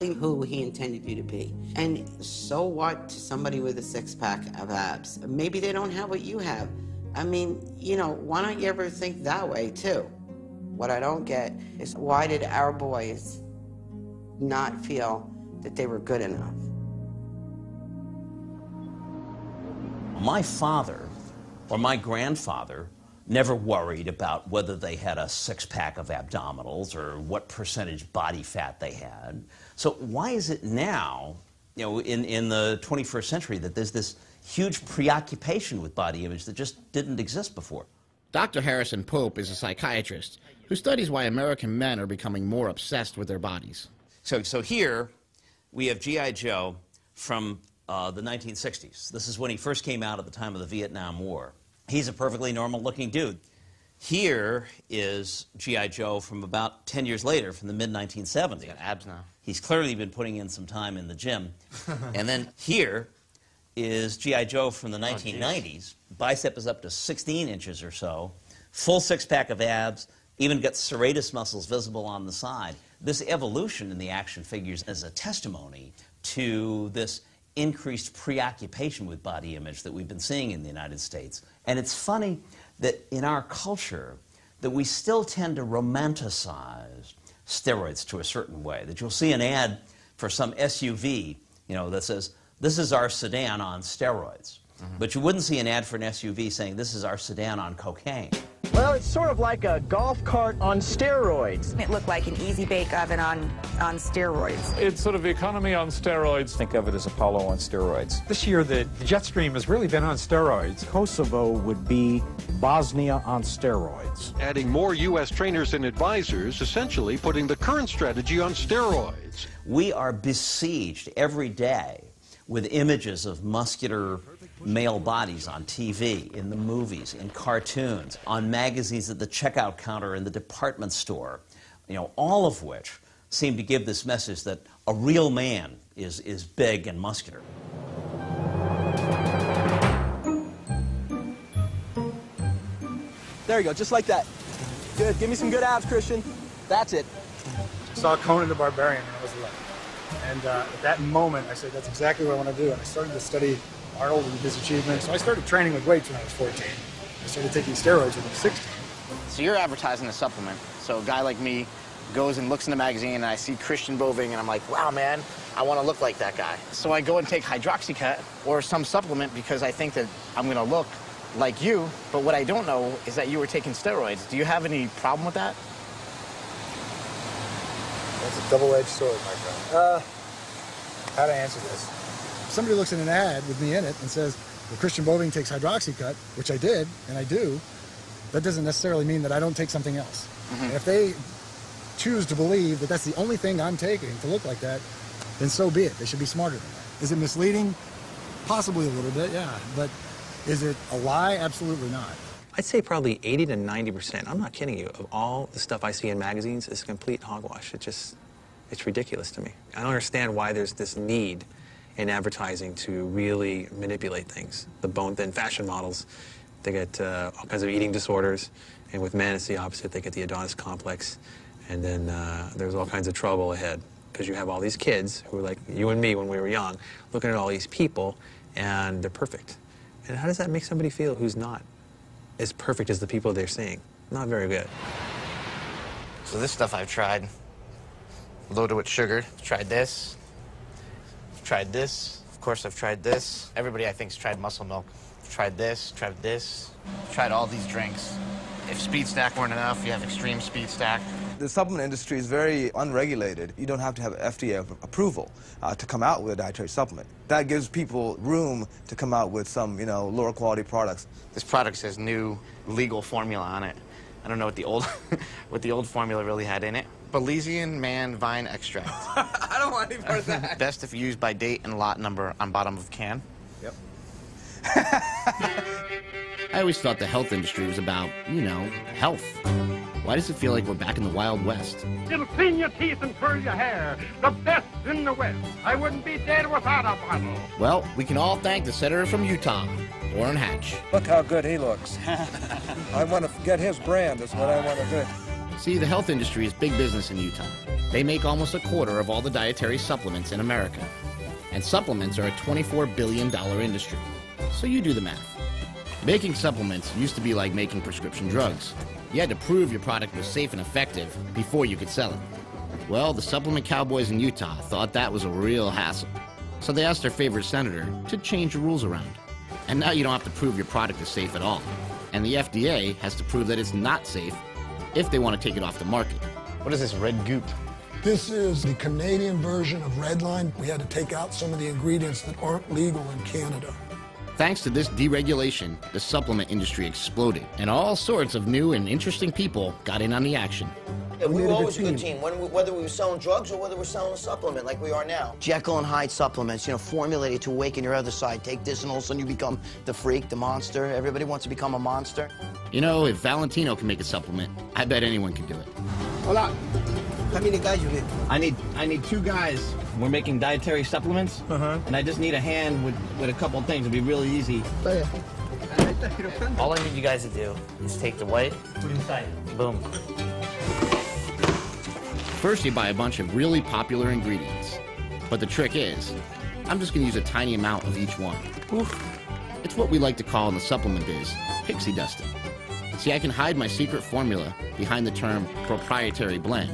who he intended you to be. And so what to somebody with a six-pack of abs? Maybe they don't have what you have. I mean, you know, why don't you ever think that way too? What I don't get is, why did our boys not feel that they were good enough? My father or my grandfather never worried about whether they had a six-pack of abdominals or what percentage body fat they had. So why is it now, you know, in the 21st century, that there's this huge preoccupation with body image that just didn't exist before? Dr. Harrison Pope is a psychiatrist who studies why American men are becoming more obsessed with their bodies. So here we have G.I. Joe from the 1960s. This is when he first came out at the time of the Vietnam War. He's a perfectly normal-looking dude. Here is G.I. Joe from about 10 years later, from the mid-1970s. He's got abs now. He's clearly been putting in some time in the gym. And then here is G.I. Joe from the 1990s. Bicep is up to 16 inches or so, full six-pack of abs, even got serratus muscles visible on the side. This evolution in the action figures is a testimony to this increased preoccupation with body image that we've been seeing in the United States. And it's funny that in our culture that we still tend to romanticize steroids to a certain way, that you'll see an ad for some SUV, you know, that says, "This is our sedan on steroids." But you wouldn't see an ad for an SUV saying, "This is our sedan on cocaine." Well, it's sort of like a golf cart on steroids. It looked like an easy bake oven on steroids. It's sort of economy on steroids. Think of it as Apollo on steroids. This year, the jet stream has really been on steroids. Kosovo would be Bosnia on steroids. Adding more U.S. trainers and advisors, essentially putting the current strategy on steroids. We are besieged every day with images of muscular male bodies on TV, in the movies, in cartoons, on magazines at the checkout counter in the department store, you know, all of which seem to give this message that a real man is big and muscular. There you go, just like that. Good, give me some good abs, Christian. That's it. Saw Conan the Barbarian when I was 11. And at that moment, I said, that's exactly what I want to do. And I started to study Arnold and his achievements. So I started training with weights when I was 14. I started taking steroids when I was 16. So you're advertising a supplement. So a guy like me goes and looks in the magazine, and I see Christian Boving, and I'm like, wow, man, I want to look like that guy. So I go and take Hydroxycut or some supplement because I think that I'm going to look like you. But what I don't know is that you were taking steroids. Do you have any problem with that? That's a double-edged sword, my friend. How to answer this? If somebody looks at an ad with me in it and says, well, Christian Boving takes Hydroxycut, which I did, and I do, that doesn't necessarily mean that I don't take something else. And if they choose to believe that that's the only thing I'm taking to look like that, then so be it. They should be smarter than that. Is it misleading? Possibly a little bit, yeah. But is it a lie? Absolutely not. I'd say probably 80 to 90%, I'm not kidding you, of all the stuff I see in magazines is complete hogwash. It's ridiculous to me. I don't understand why there's this need in advertising to really manipulate things. The bone-thin fashion models, they get all kinds of eating disorders, and with men it's the opposite. They get the Adonis complex, and then there's all kinds of trouble ahead because you have all these kids who are like you and me when we were young, looking at all these people, and they're perfect. And how does that make somebody feel who's not as perfect as the people they're seeing? Not very good. So this stuff I've tried, loaded with sugar. Tried this. Tried this. Of course, I've tried this. Everybody, I think, has tried Muscle Milk. Tried this. Tried this. Tried all these drinks. If Speed Stack weren't enough, you have Extreme Speed Stack. The supplement industry is very unregulated. You don't have to have FDA approval to come out with a dietary supplement. That gives people room to come out with some, you know, lower quality products. This product says new legal formula on it. I don't know what the old what the old formula really had in it. Belizean man vine extract. I don't want any part of that. Best if used by date and lot number on bottom of can. Yep. I always thought the health industry was about, you know, health. Why does it feel like we're back in the Wild West? It'll clean your teeth and curl your hair. The best in the West. I wouldn't be dead without a bottle. Well, we can all thank the senator from Utah, Orrin Hatch. Look how good he looks. I want to get his brand, is what I want to do. See, the health industry is big business in Utah. They make almost a quarter of all the dietary supplements in America. And supplements are a $24 billion industry. So you do the math. Making supplements used to be like making prescription drugs. You had to prove your product was safe and effective before you could sell it. Well, the supplement cowboys in Utah thought that was a real hassle. So they asked their favorite senator to change the rules around. And now you don't have to prove your product is safe at all. And the FDA has to prove that it's not safe if they want to take it off the market. What is this red goop? This is the Canadian version of Redline. We had to take out some of the ingredients that aren't legal in Canada. Thanks to this deregulation, the supplement industry exploded, and all sorts of new and interesting people got in on the action. Yeah, we were always a good team, whether we were selling drugs or whether we were selling a supplement like we are now. Jekyll and Hyde supplements, you know, formulated to awaken your other side. Take this and all of a sudden you become the freak, the monster. Everybody wants to become a monster. You know, if Valentino can make a supplement, I bet anyone can do it. Hola. How many guys you need? I need 2 guys. We're making dietary supplements, and I just need a hand with a couple things. It'll be really easy. All I need you guys to do is take the white, put it inside, boom. First, you buy a bunch of really popular ingredients. But the trick is, I'm just going to use a tiny amount of each one. It's what we like to call in the supplement biz, pixie dusting. See, I can hide my secret formula behind the term proprietary blend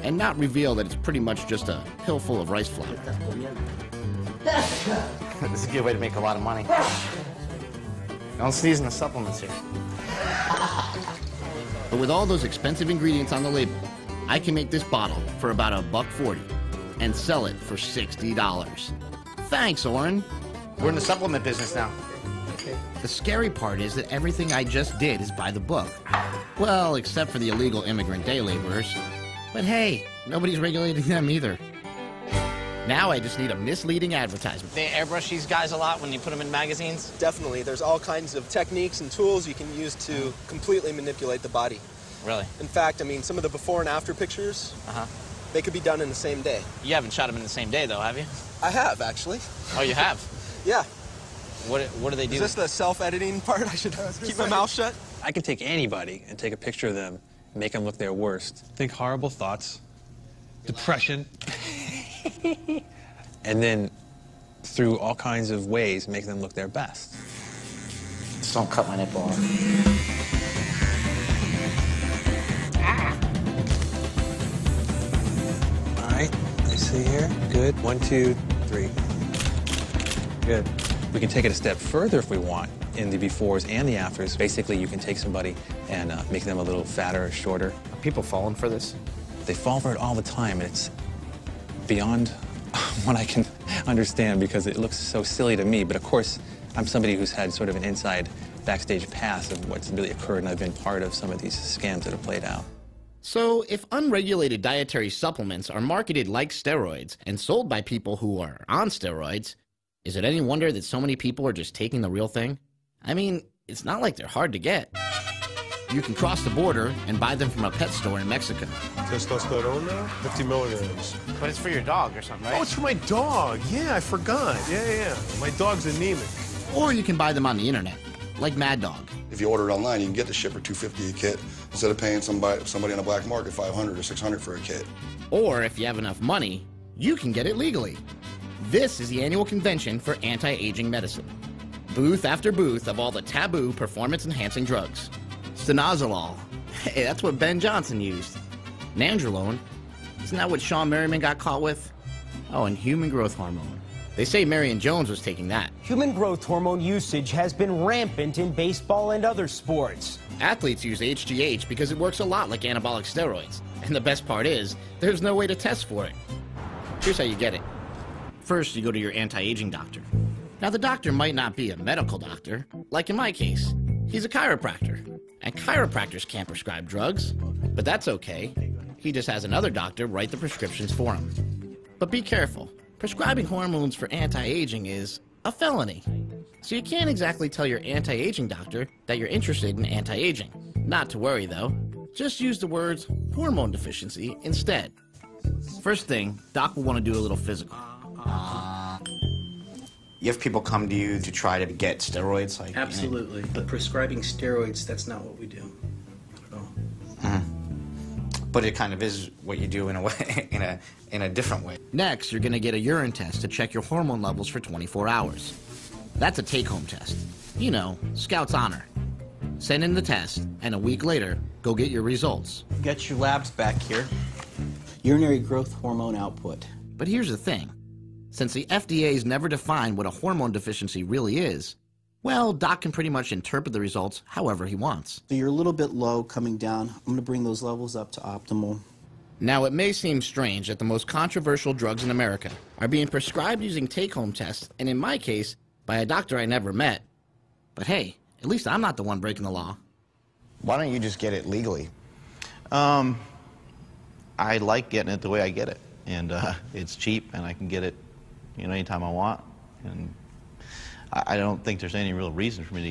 and not reveal that it's pretty much just a pill full of rice flour. This is a good way to make a lot of money. Don't sneeze in the supplements here. But with all those expensive ingredients on the label, I can make this bottle for about $1.40 and sell it for $60. Thanks, Oren. We're in the supplement business now. The scary part is that everything I just did is by the book. Well, except for the illegal immigrant day laborers. But hey, nobody's regulating them either. Now I just need a misleading advertisement. They airbrush these guys a lot when you put them in magazines? Definitely. There's all kinds of techniques and tools you can use to completely manipulate the body. Really? In fact, I mean, some of the before and after pictures, they could be done in the same day. You haven't shot them in the same day, though, have you? I have, actually. Oh, you have? Yeah. What do they do? Is this the self-editing part? I should keep my mouth shut? I can take anybody and take a picture of them, make them look their worst. Think horrible thoughts, depression. And then, through all kinds of ways, make them look their best. Just don't cut my nipple off. All right, I see here. Good. 1, 2, 3. Good. We can take it a step further if we want in the befores and the afters. Basically, you can take somebody and make them a little fatter or shorter. Are people falling for this? They fall for it all the time, and it's beyond what I can understand because it looks so silly to me. But of course, I'm somebody who's had sort of an inside backstage pass of what's really occurred, and I've been part of some of these scams that have played out. So, if unregulated dietary supplements are marketed like steroids and sold by people who are on steroids, is it any wonder that so many people are just taking the real thing? I mean, it's not like they're hard to get. You can cross the border and buy them from a pet store in Mexico. Testosterone now? 50 milligrams. But it's for your dog or something, right? Oh, it's for my dog. Yeah, I forgot. Yeah. My dog's anemic. Or you can buy them on the internet, like Mad Dog. If you order it online, you can get the ship for $250 a kit instead of paying somebody on the black market $500 or $600 for a kit. Or if you have enough money, you can get it legally. This is the annual convention for anti-aging medicine. Booth after booth of all the taboo performance-enhancing drugs. Stanozolol. Hey, that's what Ben Johnson used. Nandrolone. Isn't that what Sean Merriman got caught with? Oh, and human growth hormone. They say Marion Jones was taking that. Human growth hormone usage has been rampant in baseball and other sports. Athletes use HGH because it works a lot like anabolic steroids. And the best part is, there's no way to test for it. Here's how you get it. First, you go to your anti-aging doctor. Now, the doctor might not be a medical doctor, like in my case. He's a chiropractor. And chiropractors can't prescribe drugs, but that's okay. He just has another doctor write the prescriptions for him. But be careful. Prescribing hormones for anti-aging is a felony. So you can't exactly tell your anti-aging doctor that you're interested in anti-aging. Not to worry, though. Just use the words hormone deficiency instead. First thing, doc will want to do a little physical. You have people come to you to try to get steroids? Like, absolutely. But prescribing steroids, that's not what we do. Not at all. but it kind of is what you do in a way, in a different way. Next, you're going to get a urine test to check your hormone levels for 24 hours. That's a take-home test. You know, Scout's honor. Send in the test, and a week later, go get your results. Get your labs back here. Urinary growth hormone output. But here's the thing. Since the FDA's never defined what a hormone deficiency really is, well, Doc can pretty much interpret the results however he wants. So you're a little bit low coming down. I'm going to bring those levels up to optimal. Now, it may seem strange that the most controversial drugs in America are being prescribed using take-home tests, and in my case, by a doctor I never met. But hey, at least I'm not the one breaking the law. Why don't you just get it legally? I like getting it the way I get it, and it's cheap, and I can get it, anytime I want, and I don't think there's any real reason for me